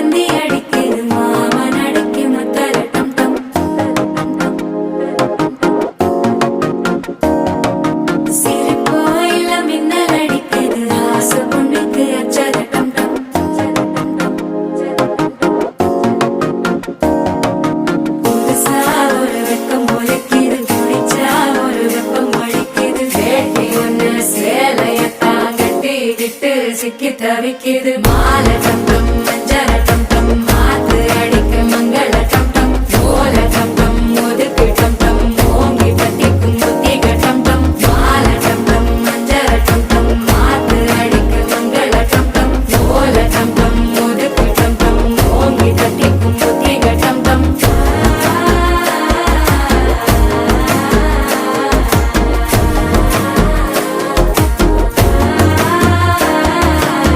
தந்தி அடிக்குது மாமன் அடிக்கு மத்தல டம் டம் சிரிப்போ இல்ல மின்னல் அடிக்குது ஆசை பொண்ணுக்கு அச்சத டம் டம் புதுசா ஒரு வெக்கம் ஒலிக்குது குடிச்சா ஒரு வெப்பம் அடிக்குது வேட்டி ஒண்ணு சேலையத்தான் கட்டிக்கிட்டு சிக்கி தவிக்குது மாலை டம் டம் மஞ்சள்